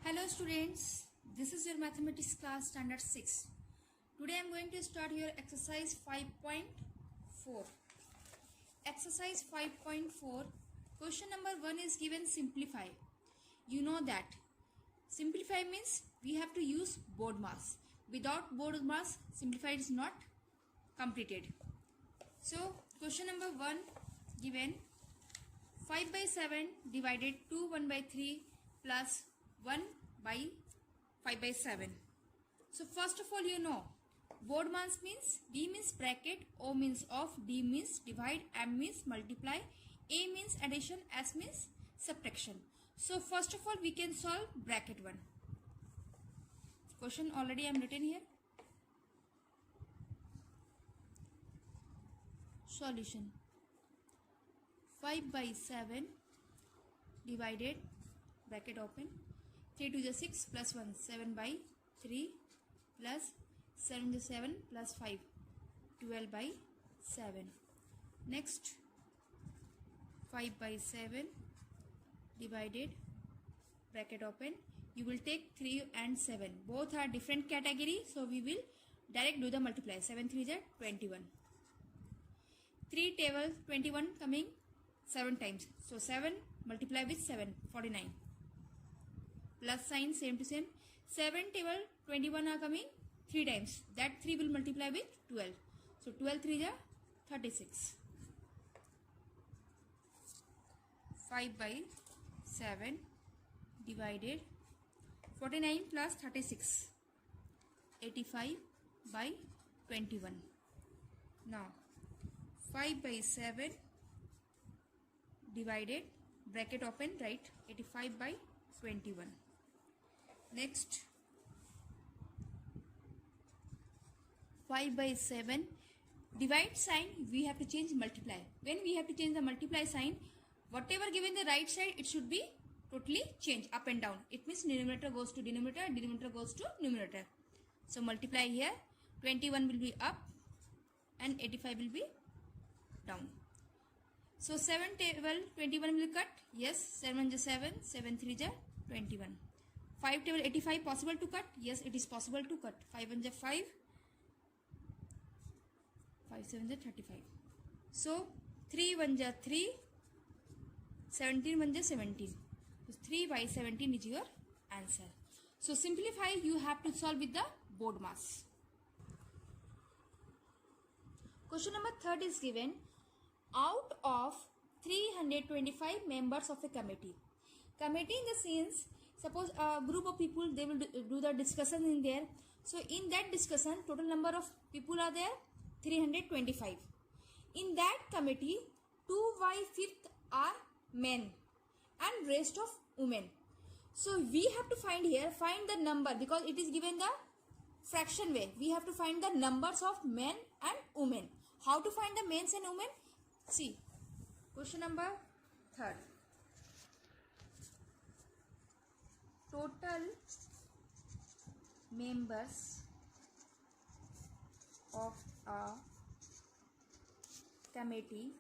Hello students, this is your mathematics class standard 6. Today I am going to start your exercise 5.4. Exercise 5.4, question number 1 is given simplify. You know that simplify means we have to use board mass. Without board mass, simplify is not completed. So question number 1 given 5 by 7 divided 2 1 by 3 plus 1 by 5 by 7. So first of all, you know board mass means B means bracket, O means off, D means divide, M means multiply, A means addition, S means subtraction. So first of all we can solve bracket 1. Question already I am written here. Solution 5 by 7 divided bracket open 3 to the 6 plus 1 7 by 3 plus 7 to 7 plus 5 12 by 7. Next 5 by 7 divided bracket open, you will take 3 and 7, both are different category, so we will direct do the multiply. 7 3 is 21, 3 table 21 coming 7 times, so 7 multiply with 7 49 plus sign same to same. 7 table 21 are coming 3 times, that 3 will multiply with 12, so 12 3 is 36. 5 by 7 divided 49 plus 36 85 by 21. Now 5 by 7 divided bracket open, right, 85 by 21. Next 5 by 7 divide sign we have to change multiply. When we have to change the multiply sign, whatever given the right side it should be totally change up and down. It means numerator goes to denominator, denominator goes to numerator. So multiply here, 21 will be up and 85 will be down. So 7 table 21 will cut, yes, 7 is 7, 7 3 is 21. 5 table 85 possible to cut, yes, it is possible to cut. 5 1 is 5, 5 7 is 35. So 3 1 is 3, 17 1 is 17. So 3 by 17 is your answer. So simplify you have to solve with the board mass. Question number 3 is given. Out of 325 members of a committee. Committee in the sense, suppose a group of people, they will do the discussion in there. So in that discussion, total number of people are there 325. In that committee, 2/5 are men and rest of women. So we have to find here, find the number, because it is given the fraction way. We have to find the numbers of men and women. How to find the men and women? See, question number 3. Total members of a committee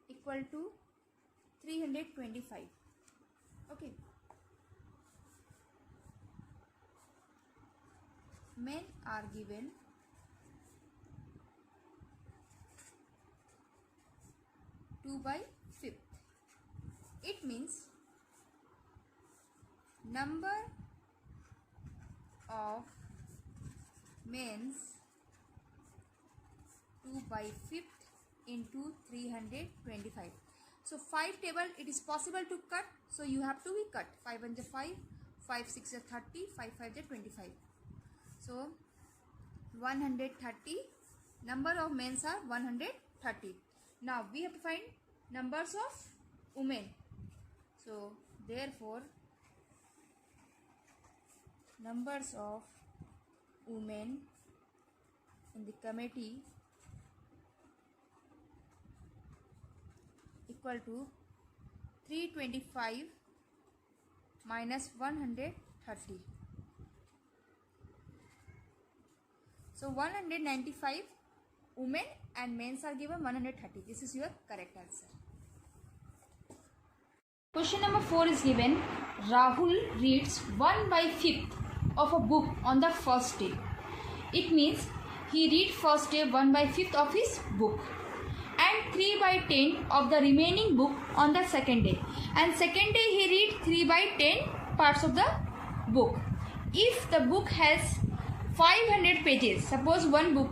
equal to 325. Okay. Men are given 2/5. It means number of men's 2/5 into 325. So 5 table it is possible to cut, so you have to be cut. 5 1 is 5, 5 6 is 30, 5 5 is 25. So 130. Number of men's are 130. Now we have to find numbers of women. So therefore numbers of women in the committee equal to 325 minus 130. So 195 women and men's are given 130. This is your correct answer. Question number 4 is given. Rahul reads 1/5 of a book on the first day. It means he read first day 1/5 of his book and 3/10 of the remaining book on the second day. And second day he read 3/10 parts of the book. If the book has 500 pages, suppose one book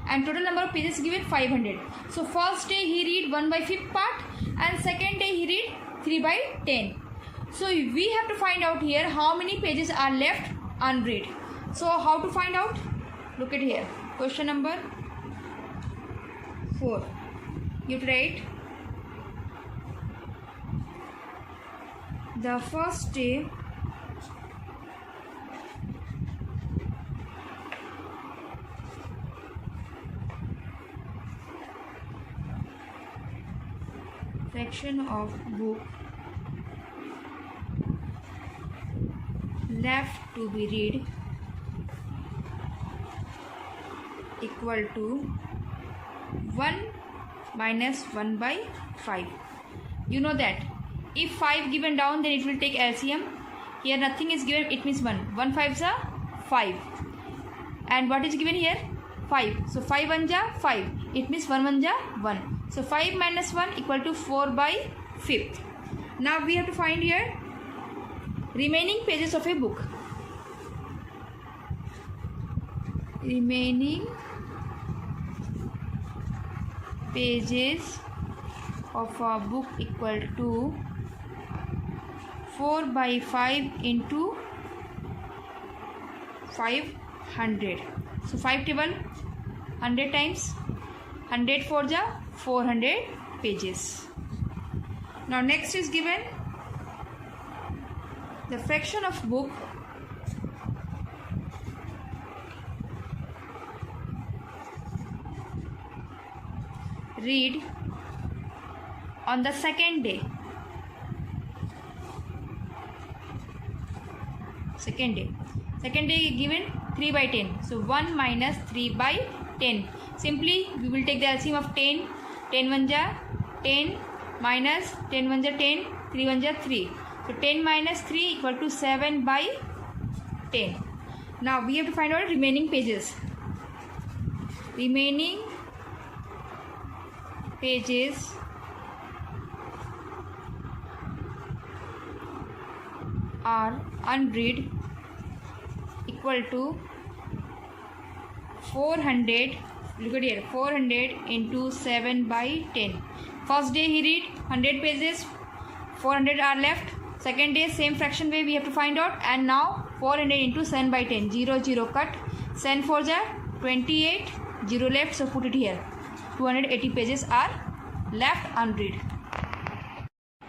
and total number of pages given 500. So first day he read 1/5 part and second day he read 3/10. So we have to find out here how many pages are left unread. So how to find out? Look at here. Question number 4. You write the first day fraction of book left to be read equal to 1 minus 1/5. You know that if 5 given down, then it will take LCM. Here nothing is given, it means 1. 1 5s are 5. And what is given here? 5. So 5 1s are 5. It means 1 1s are 1. So 5 minus 1 equal to 4/5. Now we have to find here remaining pages of a book. Remaining pages of a book equal to 4/5 into 500. So 5 table 100 times 100 4 ja 400 pages. Now next is given the fraction of book read on the second day. Second day given 3/10. So 1 minus 3/10. Simply we will take the LCM of 10. 10 1 ja 10 minus 10 1 ja 10. 3 1 ja 3. So 10 minus 3 equal to 7/10. Now we have to find out remaining pages. Remaining pages are unread equal to 400. Look at here, 400 into 7/10. First day he read 100 pages, 400 are left. Second day same fraction way we have to find out, and now 400 into 7/10. 0 0 cut. 7 4 ja 28. 0 left, so put it here. 280 pages are left unread.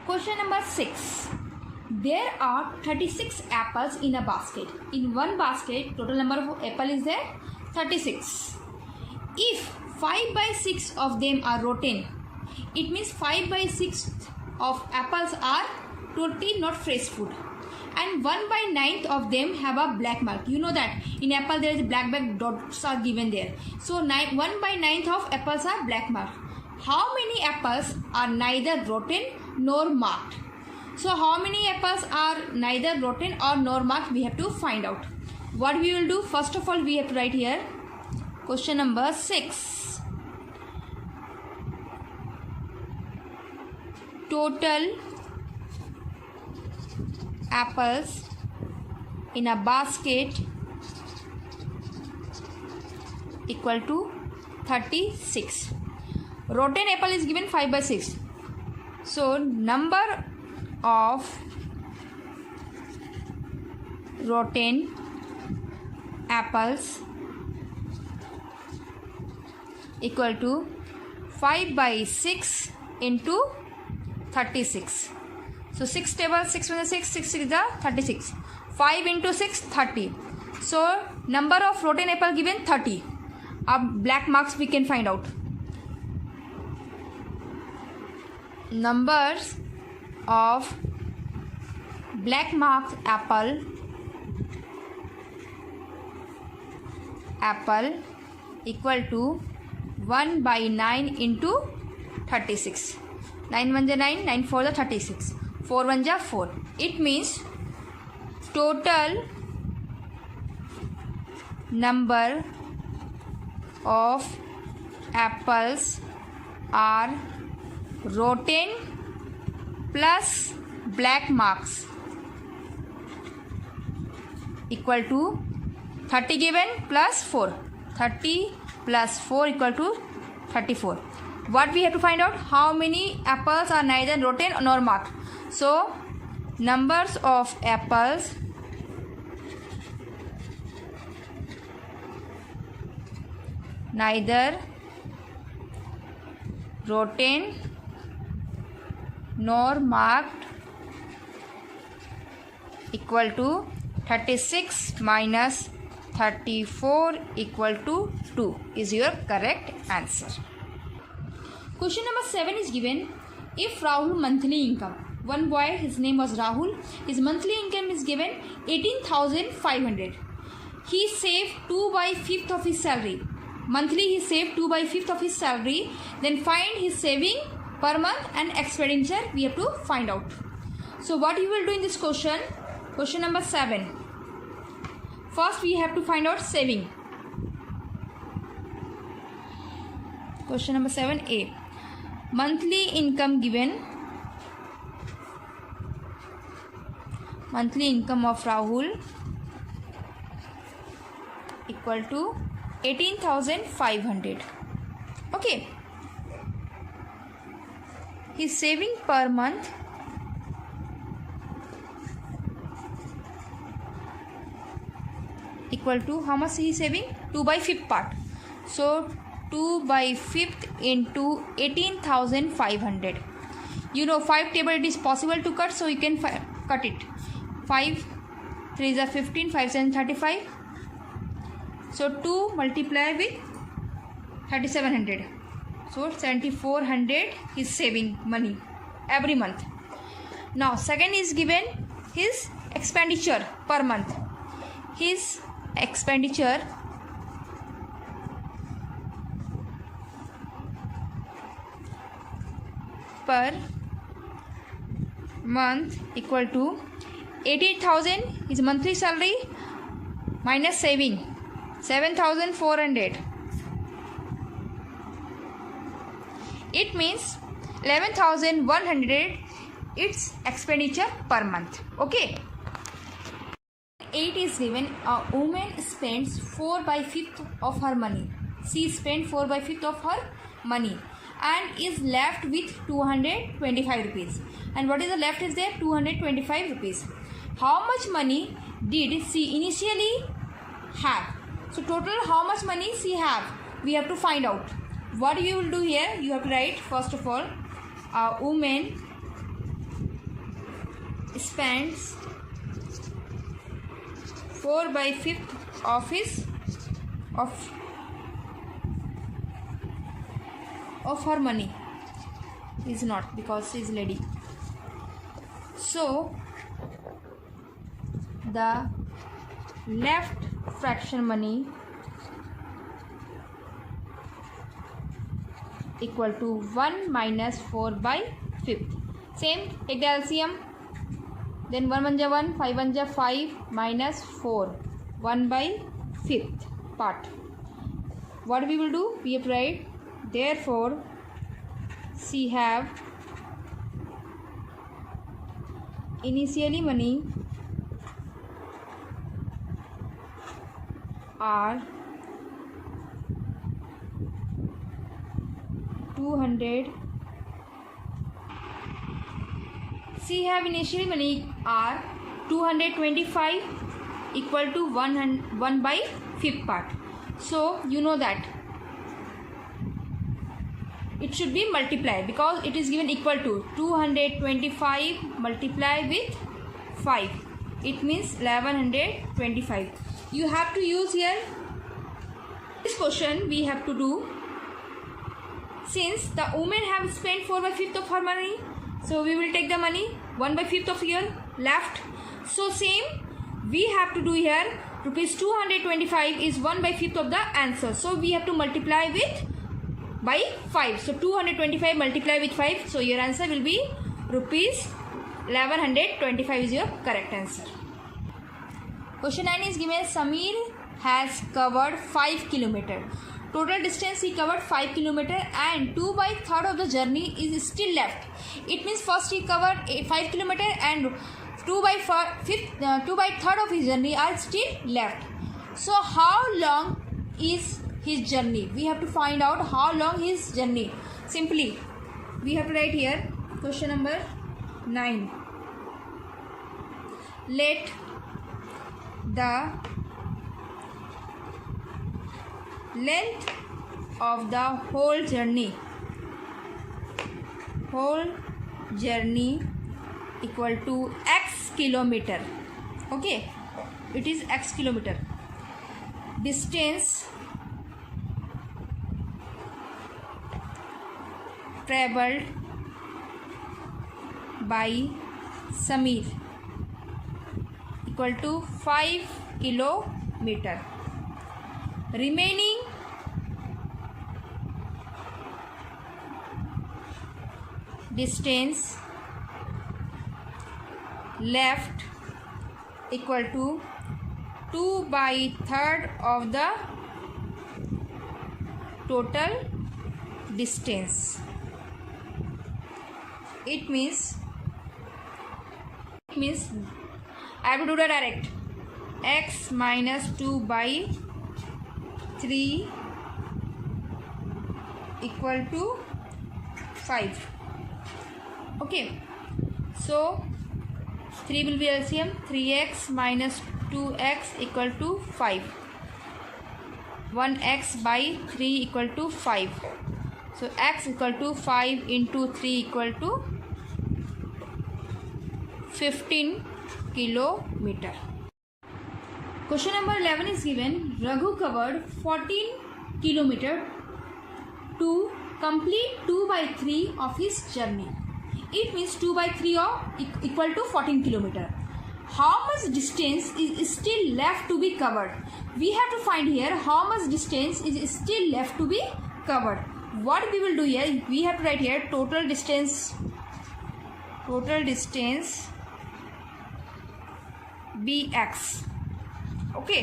Question number 6. There are 36 apples in a basket. In one basket, total number of apple is there 36. If 5/6 of them are rotten, it means 5/6 of apples are totally not fresh food, and 1/9 of them have a black mark. You know that in apple there is black dots are given there. So 1/9 of apples are black mark. How many apples are neither rotten nor marked? So how many apples are neither rotten or nor marked, we have to find out. What we will do, first of all we have to write here question number 6. Total apples in a basket equal to 36. Rotten apple is given 5/6. So number of rotten apples equal to 5/6 into 36. So 6 table, 6 1 6, 6 6 is 36. 5 into 6 30. So number of rotten apple given 30. अब black marks we can find out. Numbers of black marked apple equal to 1/9 into 36. 9 1 9, 9 4 36. 4 1 जा 4. It means total number of apples are rotten plus black marks equal to 30 given plus 4. 30 plus 4 equal to 34. What we have to find out? How many apples are neither rotten nor marked. So numbers of apples neither rotten nor marked equal to 36 minus 34 equal to 2 is your correct answer. Question number 7 is given. If Rahul monthly income, one boy, his name was Rahul, his monthly income is given 18,500. He saved 2/5 of his salary. Monthly he saved 2/5 of his salary. Then find his saving per month and expenditure we have to find out. So what you will do in this question? Question number 7. First we have to find out saving. Question number 7A. Monthly income given. Monthly income of Rahul equal to 18,500. Okay. His saving per month equal to, how much he is saving? 2/5 part. So 2/5 into 18,500. You know 5 table it is possible to cut, so you can cut it. 5 3 is 15, 5 7 35. So 2 multiply with 3700. So 7400 is saving money every month. Now second is given his expenditure per month. His expenditure per month equal to 80,000 is monthly salary minus saving 7,400. It means 11,100 its expenditure per month. Okay. 8 is given. A woman spends 4/5 of her money. She spent 4/5 of her money and is left with 225 rupees. And what is the left is there? 225 rupees. How much money did she initially have? So total how much money she have? We have to find out. What you will do here? You have to write first of all, a woman spends 4/5 of her money. Is not, because she is lady. So the left fraction money equal to 1 minus 4/5. Same, take the LCM. Then 1 1 ja 1, 5 1 ja 5 minus 4, 1/5 part. What we will do? We have to write, therefore she have initially money are 200. She have initially money are 225 equal to 1/5 part. So you know that it should be multiplied, because it is given equal to 225 multiply with 5. It means 1125. You have to use here this question we have to do. Since the woman have spent 4/5 of her money, so we will take the money 1/5 of your left. So same we have to do here. Rupees 225 is 1/5 of the answer. So we have to multiply with by 5. So 225 multiply with 5. So your answer will be rupees 1125 is your correct answer. Question 9 is given. Sameer has covered 5 km. Total distance he covered 5 km and 2/3 of the journey is still left. It means first he covered 5 km and 2/3 of his journey are still left. So how long is his journey? We have to find out how long his journey. Simply we have to write here question number 9. Let the length of the whole journey equal to x kilometer. Okay, it is x kilometer. Distance traveled by Sameer equal to 5 kilometer. Remaining distance left equal to 2/3 of the total distance. It means I have to do the direct. X minus 2/3 equal to 5. Okay, so 3 will be LCM. 3x minus 2x equal to 5. 1x by 3 equal to 5. So x equal to 5 into 3 equal to 15 kilometer. Question number 11 is given. Raghu covered 14 kilometer to complete 2/3 of his journey. It means 2/3 of equal to 14 kilometer. How much distance is still left to be covered? We have to find here how much distance is still left to be covered. What we will do here, we have to write here total distance bx. Okay,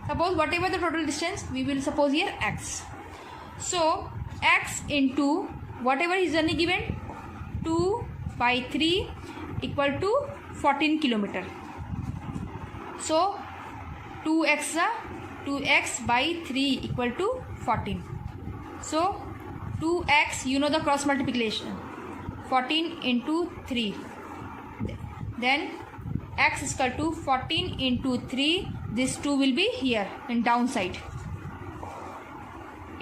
suppose whatever the total distance, we will suppose here x. So x into whatever is journey given, 2/3 equal to 14 kilometer. So 2x by 3 equal to 14. So 2x, you know the cross multiplication, 14 into 3. Then x is equal to 14 into 3. This 2 will be here in downside.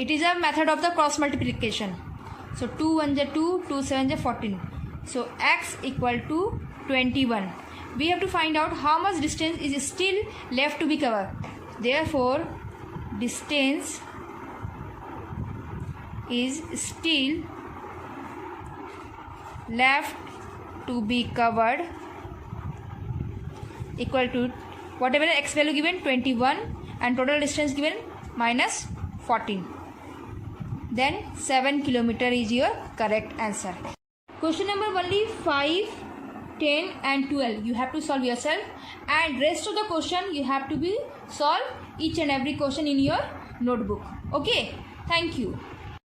It is a method of the cross multiplication. So 2 1 is 2, 2 7 is 14. So x equal to 21. We have to find out how much distance is still left to be covered. Therefore, distance is still left to be covered equal to whatever the x value given, 21, and total distance given minus 14. Then 7 kilometer is your correct answer. Question number only 5, 10 and 12 you have to solve yourself, and rest of the question you have to be solve each and every question in your notebook. Okay, thank you.